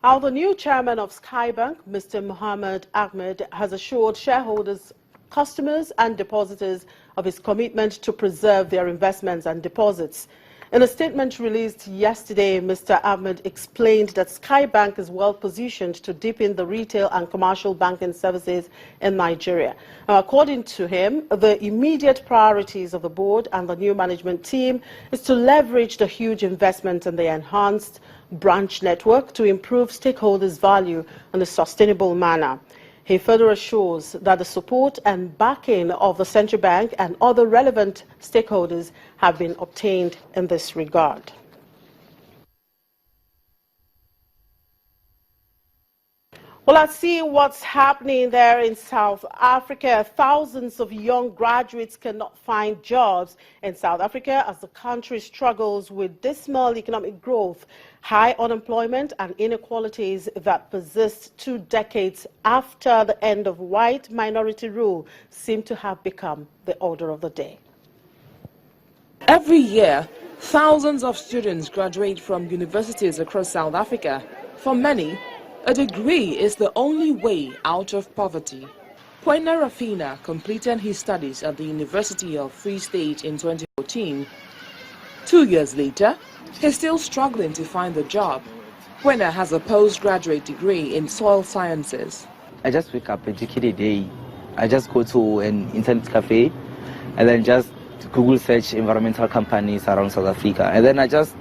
Now, the new chairman of Skybank, Mr. Mohammed Ahmed, has assured shareholders, customers and depositors of his commitment to preserve their investments and deposits. In a statement released yesterday, Mr. Ahmed explained that Skybank is well positioned to deepen the retail and commercial banking services in Nigeria. Now, according to him, the immediate priorities of the board and the new management team is to leverage the huge investment in the enhanced branch network to improve stakeholders' value in a sustainable manner. He further assures that the support and backing of the central bank and other relevant stakeholders have been obtained in this regard. Well, let's see what's happening there in South Africa. Thousands of young graduates cannot find jobs in South Africa as the country struggles with dismal economic growth, high unemployment and inequalities that persist 2 decades after the end of white minority rule seem to have become the order of the day. Every year, thousands of students graduate from universities across South Africa. For many, a degree is the only way out of poverty. Kwena Rafina completed his studies at the University of Free State in 2014. 2 years later, he's still struggling to find a job. Kwena has a postgraduate degree in soil sciences. I just wake up a day. I just go to an internet cafe and then just Google search environmental companies around South Africa. And then I just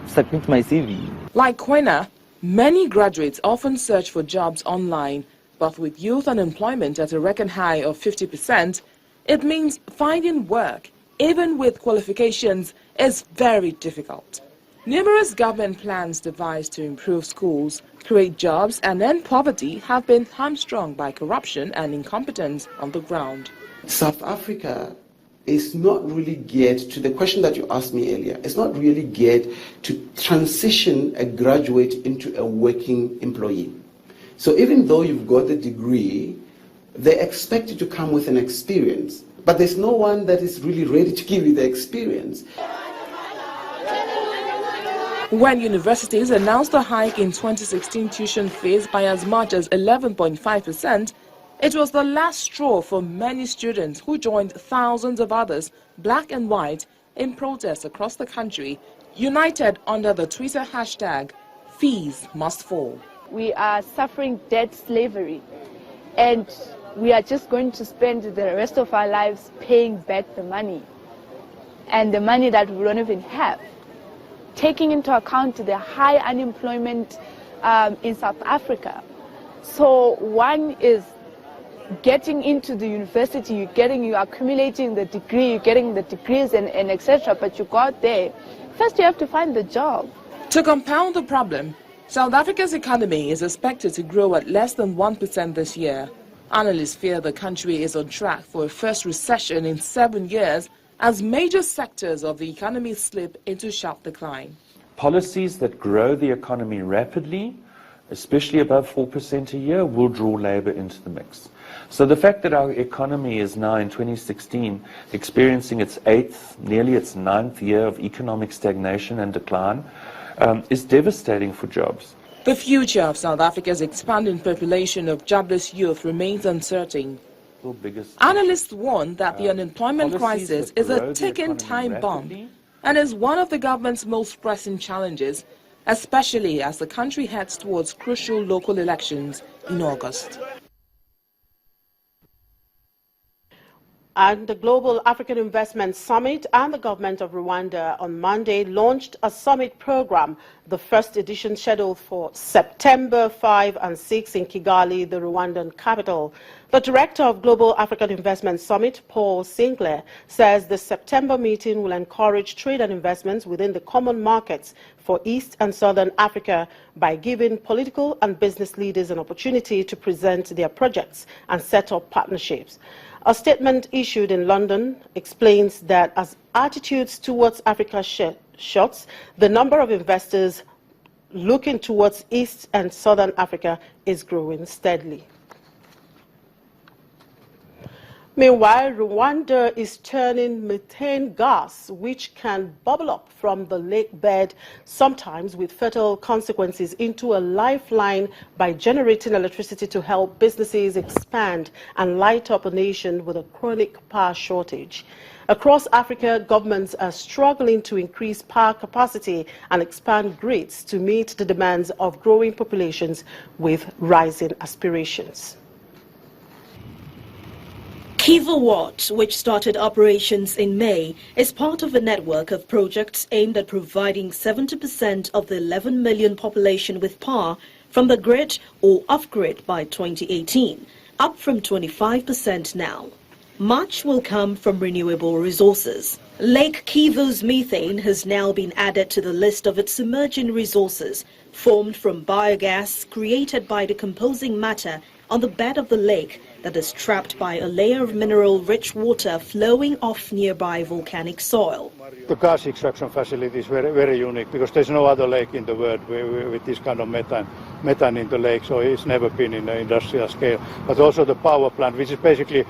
submit my CV. Like Kwena, many graduates often search for jobs online, but with youth unemployment at a record high of 50%, it means finding work, even with qualifications, is very difficult. Numerous government plans devised to improve schools, create jobs and end poverty have been hamstrung by corruption and incompetence on the ground. South Africa is not really geared to the question that you asked me earlier. It's not really geared to transition a graduate into a working employee. So even though you've got the degree, they expect you to come with an experience, but there's no one that is really ready to give you the experience. When universities announced a hike in 2016 tuition fees by as much as 11.5%, it was the last straw for many students who joined thousands of others, black and white, in protests across the country, united under the Twitter hashtag, Fees Must Fall. We are suffering debt slavery, and we are just going to spend the rest of our lives paying back the money, and the money that we don't even have. Taking into account the high unemployment in South Africa. So one is getting into the university, you're accumulating the degree, you're getting the degrees and etc. But you got there. First you have to find the job. To compound the problem, South Africa's economy is expected to grow at less than 1% this year. Analysts fear the country is on track for a first recession in 7 years as major sectors of the economy slip into sharp decline. Policies that grow the economy rapidly, especially above 4% a year, will draw labor into the mix. So the fact that our economy is now in 2016 experiencing its 8th, nearly its 9th year of economic stagnation and decline is devastating for jobs. The future of South Africa's expanding population of jobless youth remains uncertain. Analysts warn that the unemployment crisis is a ticking time bomb and is one of the government's most pressing challenges, especially as the country heads towards crucial local elections in August. And the Global African Investment Summit and the government of Rwanda on Monday launched a summit program, the first edition scheduled for September 5 and 6 in Kigali, the Rwandan capital. The director of Global African Investment Summit, Paul Sinclair, says the September meeting will encourage trade and investments within the common markets for East and Southern Africa by giving political and business leaders an opportunity to present their projects and set up partnerships. A statement issued in London explains that as attitudes towards Africa shifts, the number of investors looking towards East and Southern Africa is growing steadily. Meanwhile, Rwanda is turning methane gas, which can bubble up from the lake bed, sometimes with fatal consequences, into a lifeline by generating electricity to help businesses expand and light up a nation with a chronic power shortage. Across Africa, governments are struggling to increase power capacity and expand grids to meet the demands of growing populations with rising aspirations. Kivawatt, which started operations in May, is part of a network of projects aimed at providing 70% of the 11 million population with power from the grid or off-grid by 2018, up from 25% now. Much will come from renewable resources. Lake Kivu's methane has now been added to the list of its emerging resources, formed from biogas created by decomposing matter on the bed of the lake that is trapped by a layer of mineral-rich water flowing off nearby volcanic soil. The gas extraction facility is very unique because there's no other lake in the world with this kind of methane in the lake, so it's never been in the industrial scale. But also the power plant, which is basically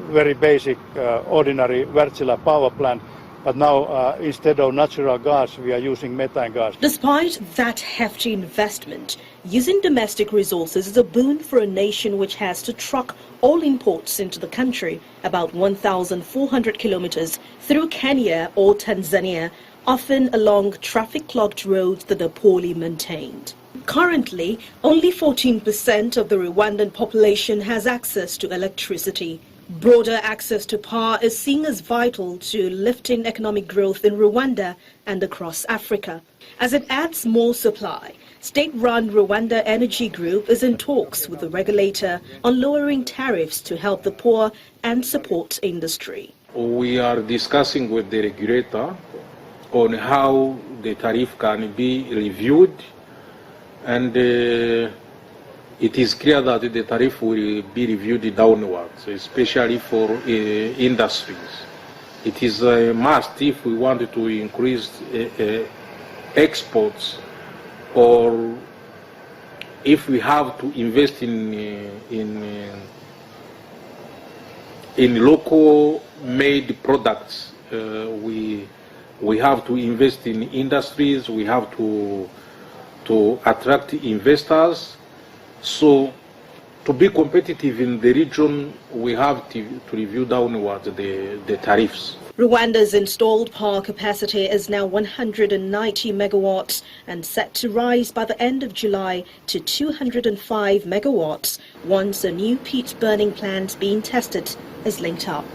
very basic, ordinary Wärtsilä power plant. But now, instead of natural gas, we are using methane gas. Despite that hefty investment, using domestic resources is a boon for a nation which has to truck all imports into the country, about 1,400 kilometers through Kenya or Tanzania, often along traffic-clogged roads that are poorly maintained. Currently, only 14% of the Rwandan population has access to electricity. Broader access to power is seen as vital to lifting economic growth in Rwanda and across Africa. As it adds more supply, state-run Rwanda Energy Group is in talks with the regulator on lowering tariffs to help the poor and support industry. We are discussing with the regulator on how the tariff can be reviewed, and it is clear that the tariff will be reviewed downwards, especially for industries. It is a must if we want to increase exports, or if we have to invest in local-made products. We have to invest in industries. We have to attract investors. So, to be competitive in the region, we have to review downwards the tariffs. Rwanda's installed power capacity is now 190 megawatts and set to rise by the end of July to 205 megawatts once a new peat burning plant being tested is linked up.